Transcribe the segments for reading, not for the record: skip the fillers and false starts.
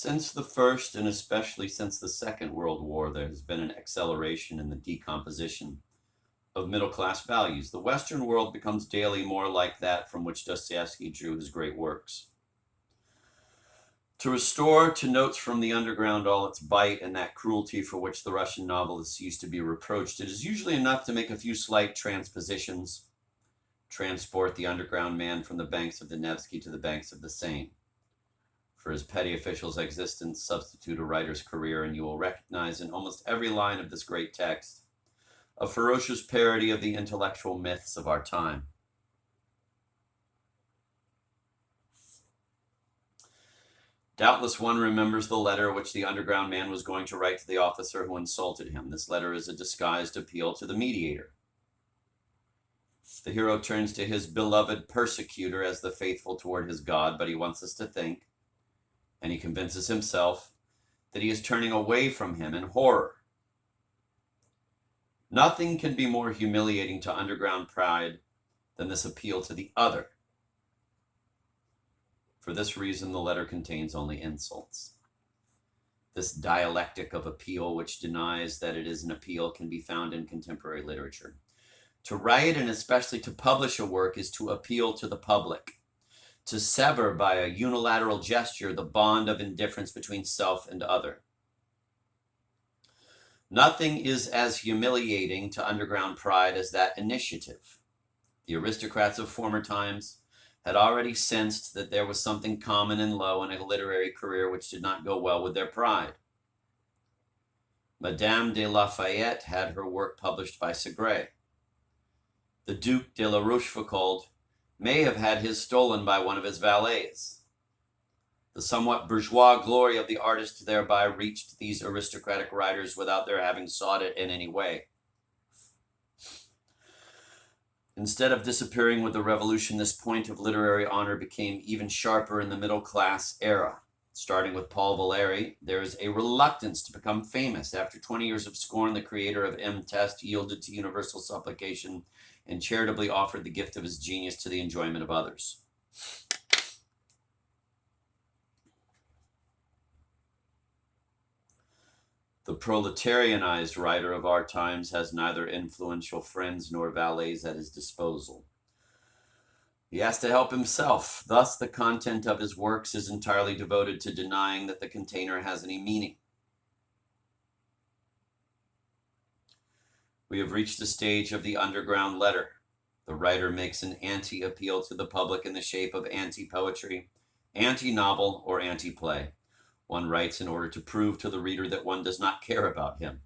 Since the First and especially since the Second World War, there has been an acceleration in the decomposition of middle class values. The Western world becomes daily more like that from which Dostoevsky drew his great works. To restore to Notes from the Underground all its bite and that cruelty for which the Russian novelists used to be reproached, it is usually enough to make a few slight transpositions, transport the underground man from the banks of the Nevsky to the banks of the Seine. For his petty official's existence, substitute a writer's career, and you will recognize in almost every line of this great text a ferocious parody of the intellectual myths of our time. Doubtless one remembers the letter which the underground man was going to write to the officer who insulted him. This letter is a disguised appeal to the mediator. The hero turns to his beloved persecutor as the faithful toward his God, but he wants us to think, and he convinces himself, that he is turning away from him in horror. Nothing can be more humiliating to underground pride than this appeal to the other. For this reason, the letter contains only insults. This dialectic of appeal, which denies that it is an appeal, can be found in contemporary literature. To write, and especially to publish a work, is to appeal to the public, to sever by a unilateral gesture the bond of indifference between self and other. Nothing is as humiliating to underground pride as that initiative. The aristocrats of former times had already sensed that there was something common and low in a literary career which did not go well with their pride. Madame de Lafayette had her work published by Segrais. The Duc de la Rochefoucauld may have had his stolen by one of his valets. The somewhat bourgeois glory of the artist thereby reached these aristocratic writers without their having sought it in any way. Instead of disappearing with the revolution, this point of literary honor became even sharper in the middle class era. Starting with Paul Valéry, there is a reluctance to become famous. After 20 years of scorn, the creator of M. Test yielded to universal supplication and charitably offered the gift of his genius to the enjoyment of others. The proletarianized writer of our times has neither influential friends nor valets at his disposal. He has to help himself. Thus, the content of his works is entirely devoted to denying that the container has any meaning. We have reached the stage of the underground letter. The writer makes an anti-appeal to the public in the shape of anti-poetry, anti-novel, or anti-play. One writes in order to prove to the reader that one does not care about him.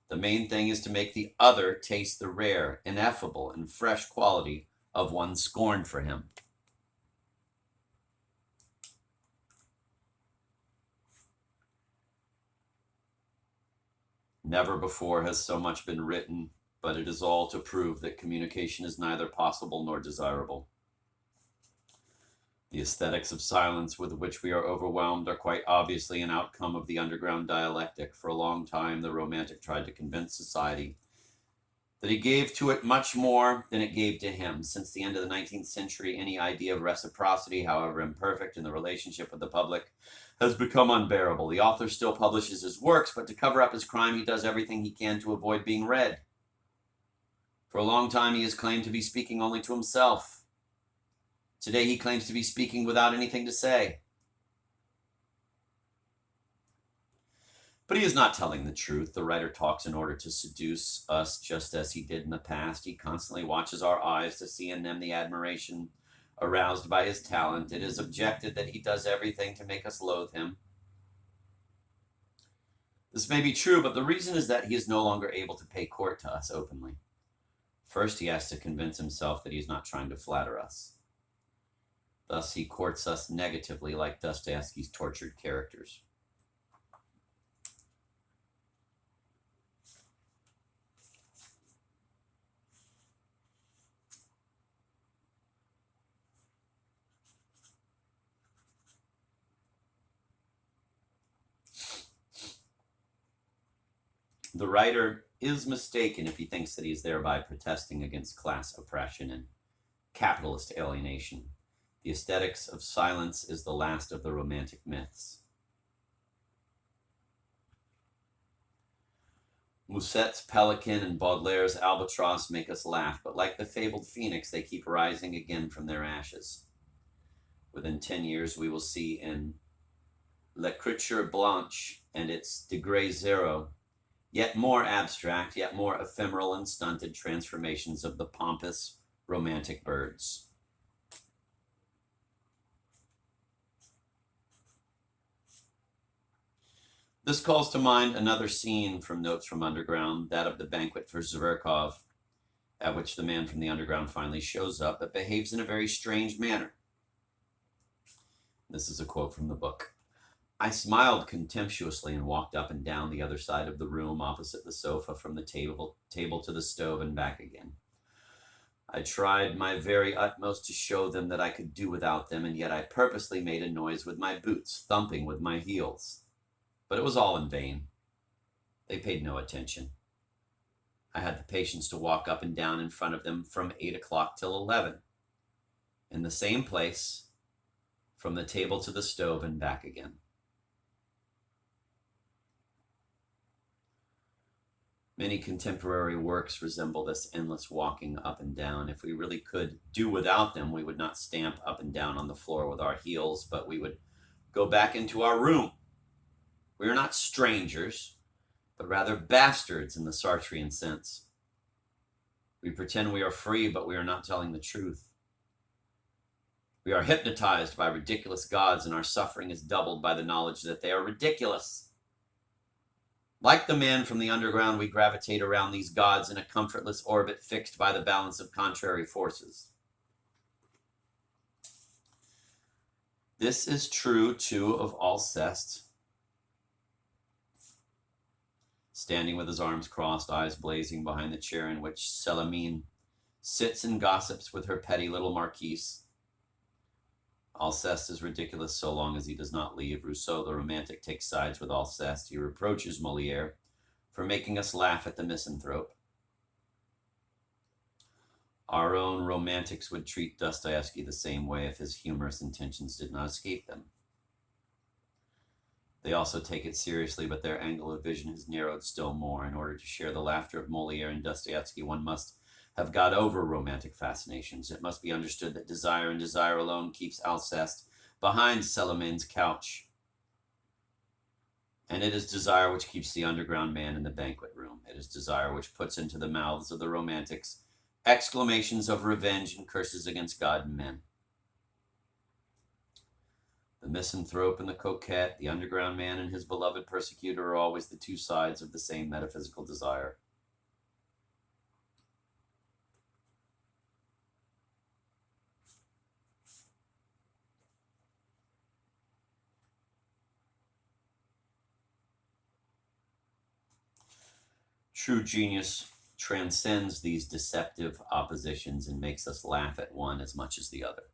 The main thing is to make the other taste the rare, ineffable, and fresh quality of one's scorn for him. Never before has so much been written, but it is all to prove that communication is neither possible nor desirable. The aesthetics of silence with which we are overwhelmed are quite obviously an outcome of the underground dialectic. For a long time, the Romantic tried to convince society that he gave to it much more than it gave to him. Since the end of the 19th century, any idea of reciprocity, however imperfect in the relationship with the public, has become unbearable. The author still publishes his works, but to cover up his crime, he does everything he can to avoid being read. For a long time, he has claimed to be speaking only to himself. Today, he claims to be speaking without anything to say. But he is not telling the truth. The writer talks in order to seduce us, just as he did in the past. He constantly watches our eyes to see in them the admiration aroused by his talent. It is objected that he does everything to make us loathe him. This may be true, but the reason is that he is no longer able to pay court to us openly. First, he has to convince himself that he is not trying to flatter us. Thus, he courts us negatively, like Dostoevsky's tortured characters. The writer is mistaken if he thinks that he is thereby protesting against class oppression and capitalist alienation. The aesthetics of silence is the last of the Romantic myths. Musset's pelican and Baudelaire's albatross make us laugh, but like the fabled phoenix, they keep rising again from their ashes. Within 10 years, we will see in L'Écriture Blanche and its Degré Zero yet more abstract, yet more ephemeral and stunted transformations of the pompous, romantic birds. This calls to mind another scene from Notes from Underground, that of the banquet for Zverkov, at which the man from the underground finally shows up, but behaves in a very strange manner. This is a quote from the book. I smiled contemptuously and walked up and down the other side of the room opposite the sofa, from the table to the stove and back again. I tried my very utmost to show them that I could do without them, and yet I purposely made a noise with my boots, thumping with my heels. But it was all in vain. They paid no attention. I had the patience to walk up and down in front of them from 8 o'clock till 11, in the same place, from the table to the stove and back again. Many contemporary works resemble this endless walking up and down. If we really could do without them, we would not stamp up and down on the floor with our heels, but we would go back into our room. We are not strangers, but rather bastards in the Sartrean sense. We pretend we are free, but we are not telling the truth. We are hypnotized by ridiculous gods, and our suffering is doubled by the knowledge that they are ridiculous. Like the man from the underground, we gravitate around these gods in a comfortless orbit fixed by the balance of contrary forces. This is true, too, of Alceste. Standing with his arms crossed, eyes blazing behind the chair in which Célimène sits and gossips with her petty little marquise. Alceste is ridiculous so long as he does not leave. Rousseau, the romantic, takes sides with Alceste. He reproaches Molière for making us laugh at the misanthrope. Our own romantics would treat Dostoevsky the same way if his humorous intentions did not escape them. They also take it seriously, but their angle of vision has narrowed still more. In order to share the laughter of Molière and Dostoevsky, one must have got over romantic fascinations. It must be understood that desire and desire alone keeps Alceste behind Célimène's couch. And it is desire which keeps the underground man in the banquet room. It is desire which puts into the mouths of the romantics exclamations of revenge and curses against God and men. The misanthrope and the coquette, the underground man and his beloved persecutor are always the two sides of the same metaphysical desire. True genius transcends these deceptive oppositions and makes us laugh at one as much as the other.